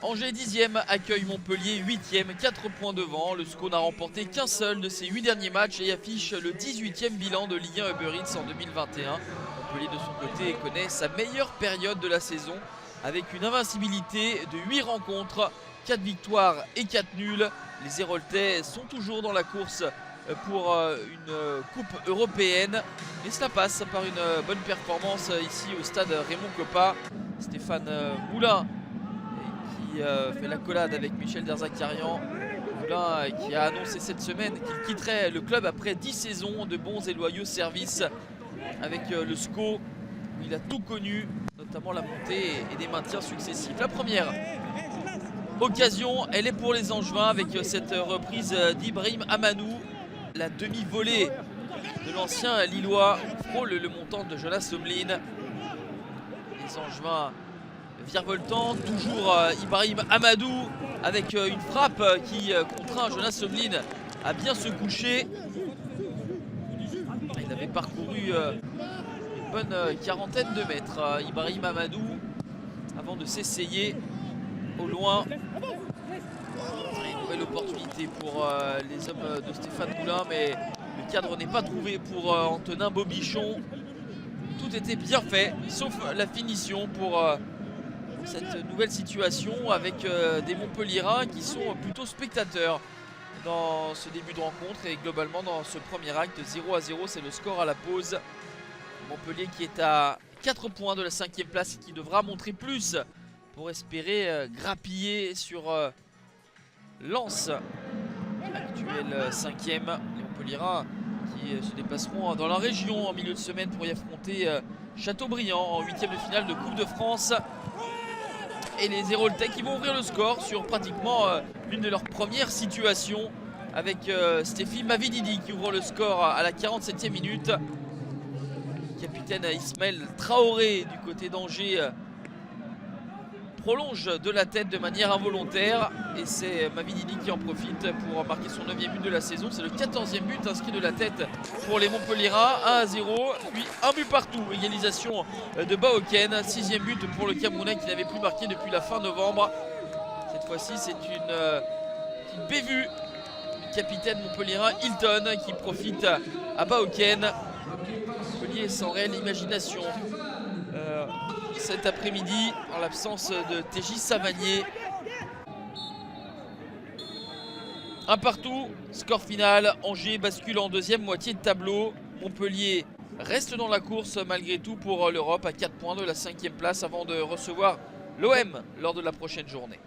Angers 10e accueille Montpellier 8e, 4 points devant. Le SCO n'a remporté qu'un seul de ses 8 derniers matchs et affiche le 18e bilan de Ligue 1 Uber Eats en 2021. Montpellier de son côté connaît sa meilleure période de la saison avec une invincibilité de 8 rencontres, 4 victoires et 4 nuls. Les Héroltais sont toujours dans la course pour une coupe européenne, mais cela passe par une bonne performance ici au stade Raymond Kopa. Stéphane Moulin qui fait l'accolade avec Michel Derzakarian. Moulin qui a annoncé cette semaine qu'il quitterait le club après 10 saisons de bons et loyaux services avec le SCO, où il a tout connu, notamment la montée et des maintiens successifs. La première occasion, elle est pour les Angevins avec cette reprise d'Ibrahim Amanou. La demi-volée de l'ancien Lillois frôle le montant de Jonas Somlin. Les Angevins virevoltant, toujours Ibrahim Amadou avec une frappe qui contraint Jonas Somlin à bien se coucher. Il avait parcouru une bonne quarantaine de mètres, Ibrahim Amadou, avant de s'essayer au loin. Une nouvelle opportunité pour les hommes de Stéphane Moulin, mais le cadre n'est pas trouvé pour Antonin Bobichon. Tout était bien fait, sauf la finition pour cette nouvelle situation avec des Montpelliérains qui sont plutôt spectateurs dans ce début de rencontre et globalement dans ce premier acte. 0-0, c'est le score à la pause. Montpellier qui est à 4 points de la 5e place et qui devra montrer plus pour espérer grappiller sur Lens, actuel 5e. Les Montpelliérains qui se déplaceront dans la région en milieu de semaine pour y affronter Châteaubriand en 8e de finale de Coupe de France. Et les Héroltais qui vont ouvrir le score sur pratiquement l'une de leurs premières situations avec Stéphie Mavididi qui ouvre le score à la 47e minute. Capitaine Ismaël Traoré du côté d'Angers prolonge de la tête de manière involontaire et c'est Mavididi qui en profite pour marquer son 9e but de la saison. C'est le 14e but inscrit de la tête pour les Montpelliérains. 1-0, puis un but partout. Égalisation de Baoken. 6e but pour le Camerounais qui n'avait plus marqué depuis la fin novembre. Cette fois-ci c'est une bévue du capitaine montpelliérain Hilton qui profite à Baoken. Montpellier sans réelle imagination cet après-midi en l'absence de TJ Savanier. Un partout, score final. Angers bascule en deuxième moitié de tableau. Montpellier reste dans la course malgré tout pour l'Europe à 4 points de la 5e place avant de recevoir l'OM lors de la prochaine journée.